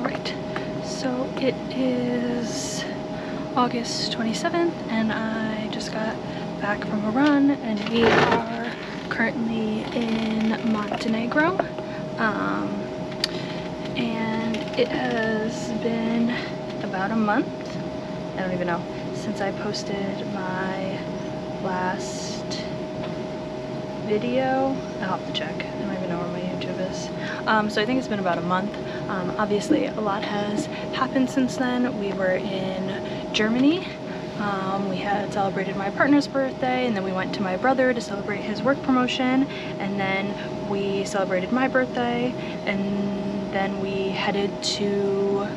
Alright, so it is August 27th and I just got back from a run and we are currently in Montenegro. And it has been about a month, I don't even know, since I posted my last video. I'll have to check. I don't even know where my YouTube is. So I think it's been about a month. Obviously a lot has happened since then. We were in Germany. We had celebrated my partner's birthday, and then we went to my brother to celebrate his work promotion, and then we celebrated my birthday, and then we headed to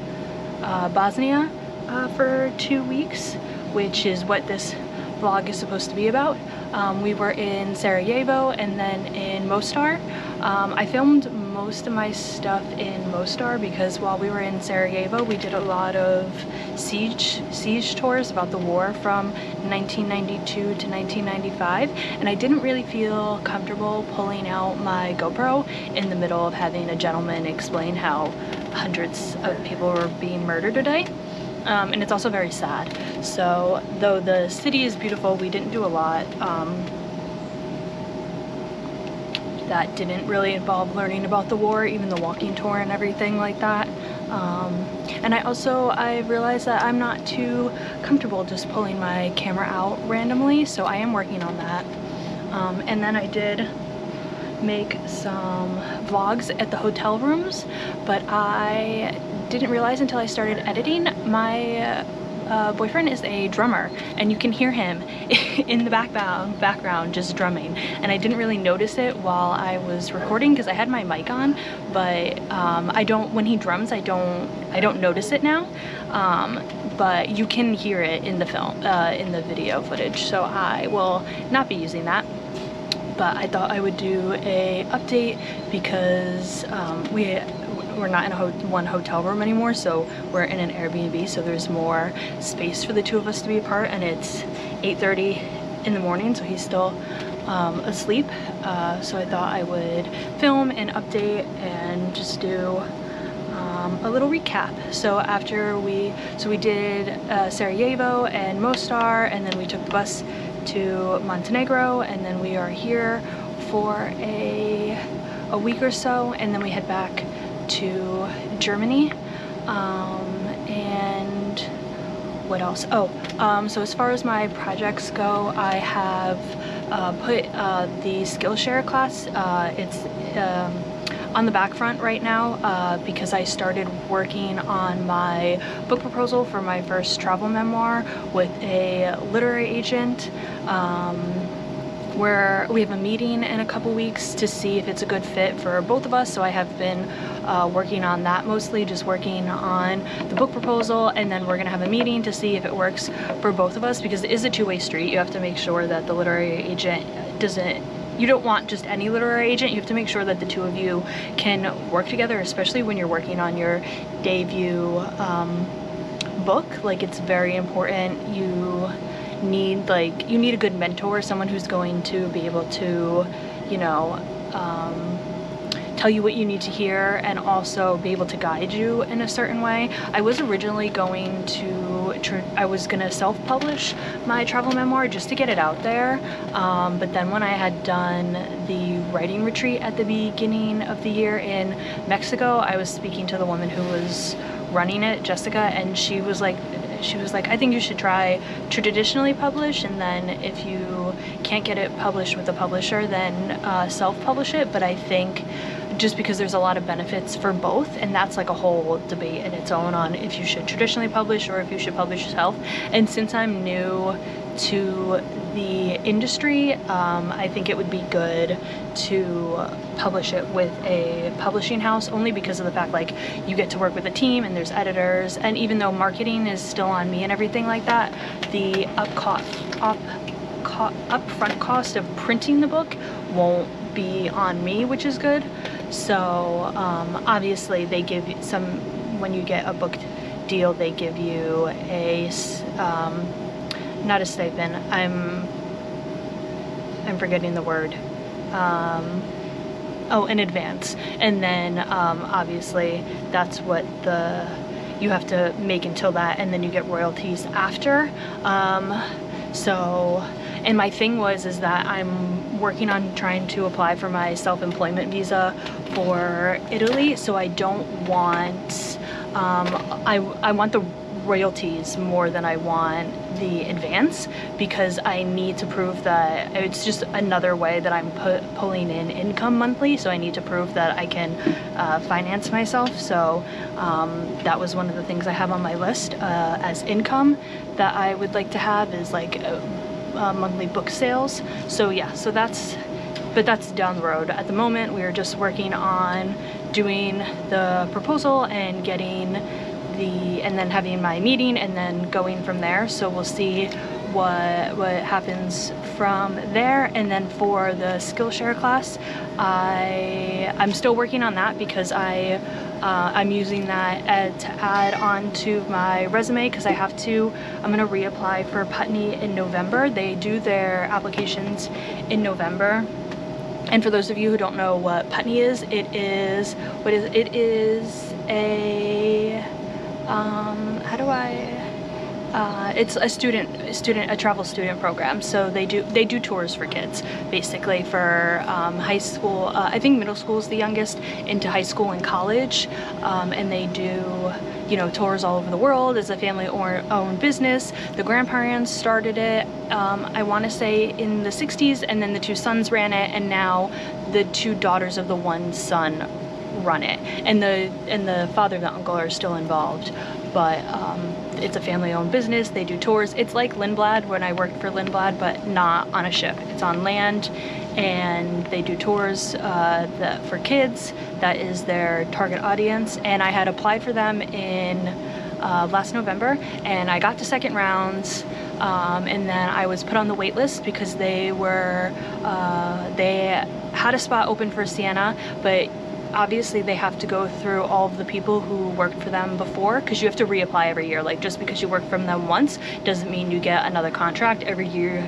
Bosnia for 2 weeks, which is what this vlog is supposed to be about. We were in Sarajevo and then in Mostar. I filmed most of my stuff in Mostar because while we were in Sarajevo we did a lot of siege tours about the war from 1992 to 1995, and I didn't really feel comfortable pulling out my GoPro in the middle of having a gentleman explain how hundreds of people were being murdered today. And it's also very sad. So though the city is beautiful, we didn't do a lot that didn't really involve learning about the war, even the walking tour and everything like that. And I realized that I'm not too comfortable just pulling my camera out randomly, so I am working on that. And then I did make some vlogs at the hotel rooms, but I didn't realize until I started editing, my boyfriend is a drummer, and you can hear him in the background just drumming, and I didn't really notice it while I was recording because I had my mic on, but when he drums I don't notice it now, but you can hear it in the film, in the video footage, so I will not be using that. But I thought I would do a update because we're not in one hotel room anymore, so we're in an Airbnb, so there's more space for the two of us to be apart, and it's 8:30 in the morning, so he's still asleep. So I thought I would film an update and just do a little recap. So after we did Sarajevo and Mostar, and then we took the bus to Montenegro, and then we are here for a week or so, and then we head back to Germany. And what else? So as far as my projects go, I have put the Skillshare class, it's on the back front right now because I started working on my book proposal for my first travel memoir with a literary agent, where we have a meeting in a couple weeks to see if it's a good fit for both of us. So I have been working on that, mostly just working on the book proposal, and then we're gonna have a meeting to see if it works for both of us, because it is a two-way street. You have to make sure that the literary agent you don't want just any literary agent. You have to make sure that the two of you can work together, especially when you're working on your debut book. Like, it's very important. You need a good mentor, someone who's going to be able to, you know, tell you what you need to hear and also be able to guide you in a certain way. I was originally going to self-publish my travel memoir just to get it out there, but then when I had done the writing retreat at the beginning of the year in Mexico, I was speaking to the woman who was running it, Jessica, and she was like, I think you should try to traditionally publish, and then if you can't get it published with a publisher, then self-publish it. But I think just because there's a lot of benefits for both, and that's like a whole debate in its own on if you should traditionally publish or if you should publish yourself. And since I'm new to the industry, I think it would be good to publish it with a publishing house, only because of the fact, like, you get to work with a team and there's editors, and even though marketing is still on me and everything like that, the upfront cost of printing the book won't be on me, which is good. So obviously they give you when you get a book deal, they give you a not a stipend, I'm forgetting the word, oh, in advance, and then obviously that's what you have to make until that, and then you get royalties after. So, and my thing is that I'm working on trying to apply for my self-employment visa for Italy, so I don't want, I want the royalties more than I want the advance, because I need to prove that it's just another way that I'm pulling in income monthly, so I need to prove that I can finance myself. So that was one of the things I have on my list as income that I would like to have, is like monthly book sales. So yeah, so that's down the road. At the moment we are just working on doing the proposal and getting and then having my meeting and then going from there. So we'll see what happens from there. And then for the Skillshare class, I'm still working on that, because I'm using that to add on to my resume, because I'm gonna reapply for Putney in November. They do their applications in November. And for those of you who don't know what Putney is, it is a it's a travel student program. So they do tours for kids, basically, for high school. I think middle school is the youngest, into high school and college, and they do, you know, tours all over the world. It's a family-owned business. The grandparents started it, I want to say in the 60s, and then the two sons ran it, and now the two daughters of the one son run it, and the father and the uncle are still involved. But it's a family-owned business. They do tours. It's like Lindblad, when I worked for Lindblad, but not on a ship. It's on land, and they do tours for kids. That is their target audience. And I had applied for them in last November, and I got to second rounds, and then I was put on the wait list because they had a spot open for Siena, but obviously they have to go through all of the people who worked for them before, because you have to reapply every year. Like, just because you work from them once doesn't mean you get another contract. Every year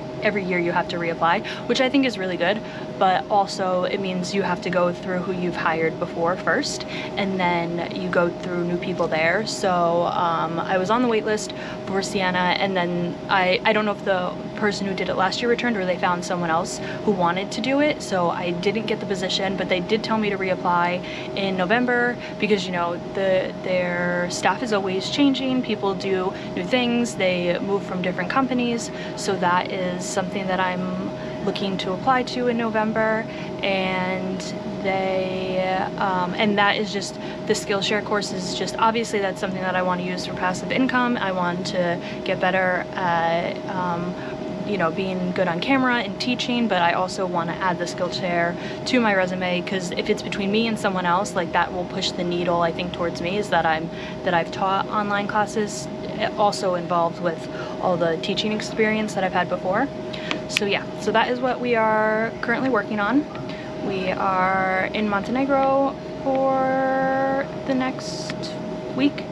you have to reapply, which I think is really good, but also it means you have to go through who you've hired before first, and then you go through new people there. So I was on the wait list for Siena, and then I don't know if the person who did it last year returned, or they found someone else who wanted to do it, so I didn't get the position. But they did tell me to reapply in November, because, you know, their staff is always changing. People do new things, they move from different companies, so that is something that I'm looking to apply to in November. And and that is just, the Skillshare course is just, obviously that's something that I want to use for passive income. I want to get better at you know, being good on camera and teaching, but I also want to add the Skillshare to my resume, because if it's between me and someone else, like, that will push the needle, I think, towards me, is that I've taught online classes, also involved with all the teaching experience that I've had before. So yeah, so that is what we are currently working on. We are in Montenegro for the next week.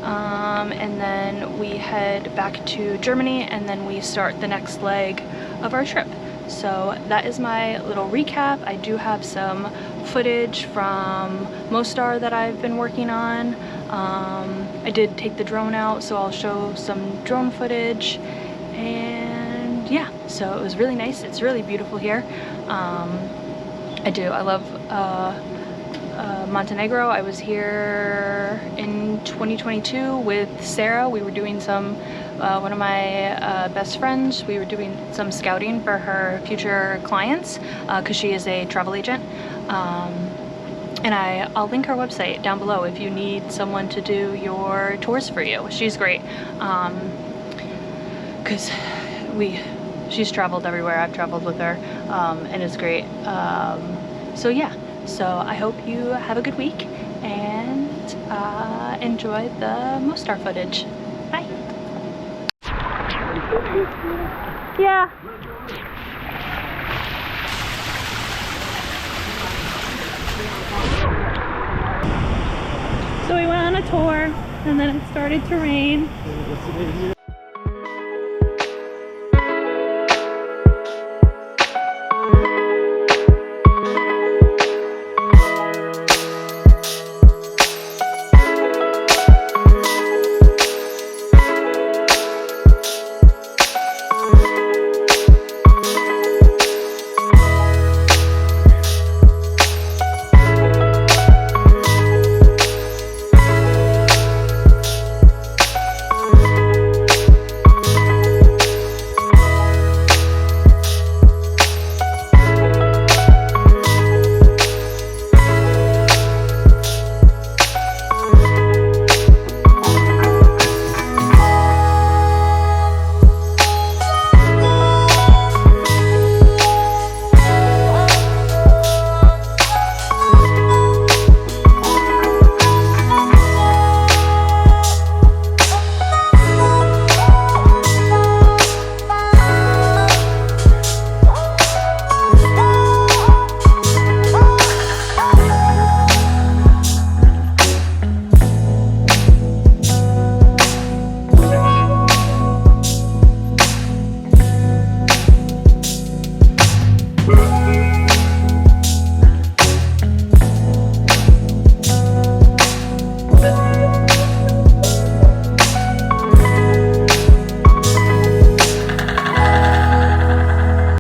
And then we head back to Germany, and then we start the next leg of our trip. So that is my little recap. I do have some footage from Mostar that I've been working on. I did take the drone out, so I'll show some drone footage. And yeah, so it was really nice. It's really beautiful here. I love Montenegro. I was here in 2022 with Sarah. We were doing one of my best friends, we were doing some scouting for her future clients, because she is a travel agent. And I'll link her website down below if you need someone to do your tours for you. She's great, because she's traveled everywhere. I've traveled with her, and it's great. So yeah. So I hope you have a good week, and enjoy the Mostar footage. Bye. Yeah. So we went on a tour, and then it started to rain.